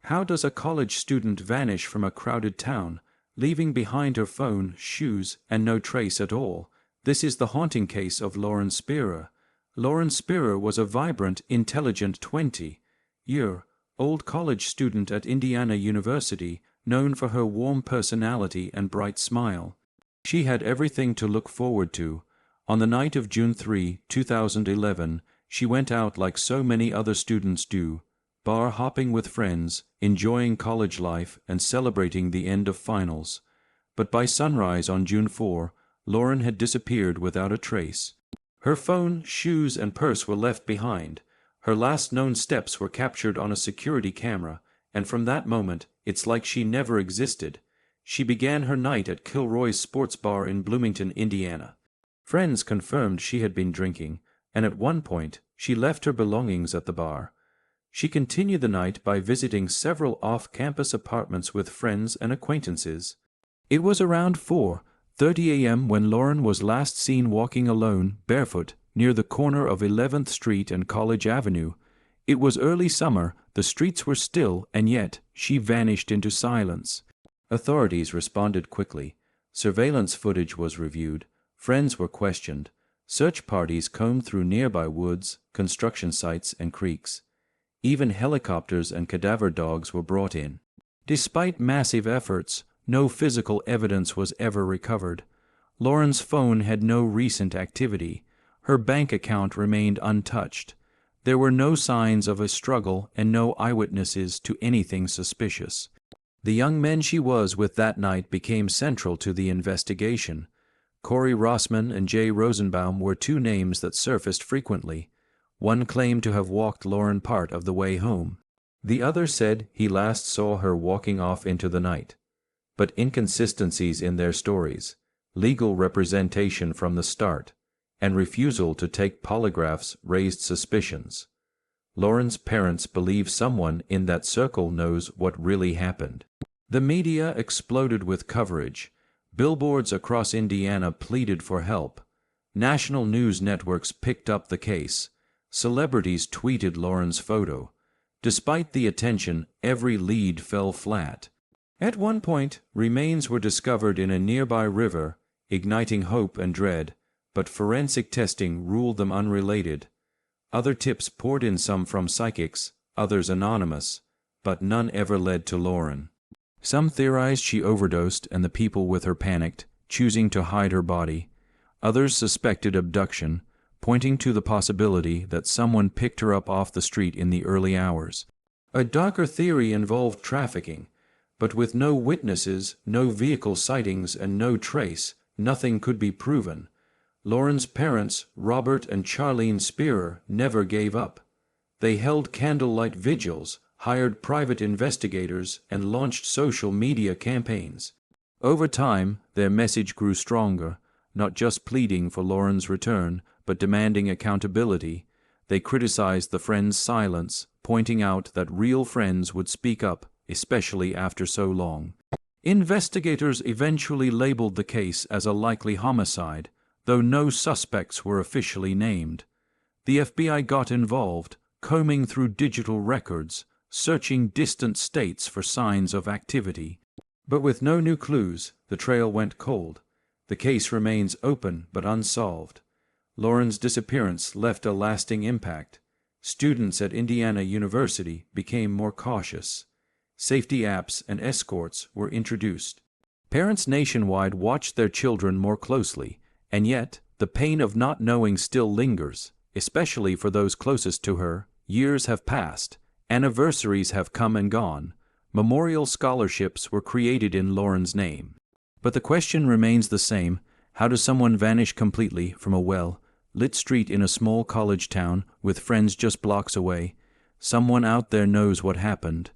How does a college student vanish from a crowded town, leaving behind her phone, shoes, and no trace at all? This is the haunting case of Lauren Spierer. Lauren Spierer was a vibrant, intelligent 20-year-old college student at Indiana University, known for her warm personality and bright smile. She had everything to look forward to. On the night of June 3, 2011, she went out like so many other students do, bar hopping with friends, enjoying college life, and celebrating the end of finals. But by sunrise on June 4, Lauren had disappeared without a trace. Her phone, shoes, and purse were left behind. Her last known steps were captured on a security camera, and from that moment, it's like she never existed. She began her night at Kilroy's sports bar in Bloomington, Indiana. Friends confirmed she had been drinking, and at one point, she left her belongings at the bar. She continued the night by visiting several off-campus apartments with friends and acquaintances. It was around 4:30 a.m. when Lauren was last seen walking alone, barefoot, near the corner of 11th Street and College Avenue. It was early summer, the streets were still, and yet she vanished into silence. Authorities responded quickly. Surveillance footage was reviewed. Friends were questioned. Search parties combed through nearby woods, construction sites, and creeks. Even helicopters and cadaver dogs were brought in. Despite massive efforts, no physical evidence was ever recovered. Lauren's phone had no recent activity. Her bank account remained untouched. There were no signs of a struggle and no eyewitnesses to anything suspicious. The young men she was with that night became central to the investigation. Corey Rossman and Jay Rosenbaum were two names that surfaced frequently. One claimed to have walked Lauren part of the way home. The other said he last saw her walking off into the night. But inconsistencies in their stories, legal representation from the start, and refusal to take polygraphs raised suspicions. Lauren's parents believe someone in that circle knows what really happened. The media exploded with coverage. Billboards across Indiana pleaded for help. National news networks picked up the case. Celebrities tweeted Lauren's photo. Despite the attention, every lead fell flat. At one point, remains were discovered in a nearby river, igniting hope and dread, but forensic testing ruled them unrelated. Other tips poured in, some from psychics, others anonymous, but none ever led to Lauren. Some theorized she overdosed and the people with her panicked, choosing to hide her body. Others suspected abduction, pointing to the possibility that someone picked her up off the street in the early hours. A darker theory involved trafficking, but with no witnesses, no vehicle sightings, and no trace, nothing could be proven. Lauren's parents, Robert and Charlene Spierer, never gave up. They held candlelight vigils, hired private investigators, and launched social media campaigns. Over time, their message grew stronger, not just pleading for Lauren's return, but demanding accountability. They criticized the friends' silence, pointing out that real friends would speak up, especially after so long. Investigators eventually labeled the case as a likely homicide, though no suspects were officially named. The FBI got involved, combing through digital records, searching distant states for signs of activity. But with no new clues, the trail went cold. The case remains open but unsolved. Lauren's disappearance left a lasting impact. Students at Indiana University became more cautious. Safety apps and escorts were introduced. Parents nationwide watched their children more closely, and yet the pain of not knowing still lingers, especially for those closest to her. Years have passed. Anniversaries have come and gone. Memorial scholarships were created in Lauren's name. But the question remains the same: how does someone vanish completely from a well-lit street in a small college town with friends just blocks away? Someone out there knows what happened.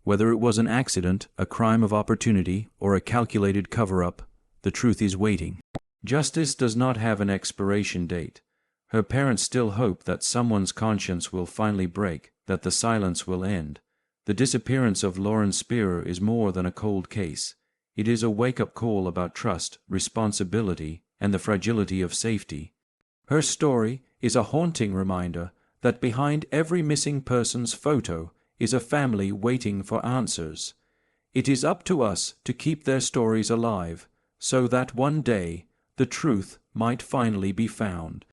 Whether it was an accident, a crime of opportunity, or a calculated cover-up, the truth is waiting. Justice does not have an expiration date. Her parents still hope that someone's conscience will finally break, that the silence will end. The disappearance of Lauren Spierer is more than a cold case. It is a wake-up call about trust, responsibility, and the fragility of safety. Her story is a haunting reminder that behind every missing person's photo is a family waiting for answers. It is up to us to keep their stories alive, so that one day the truth might finally be found.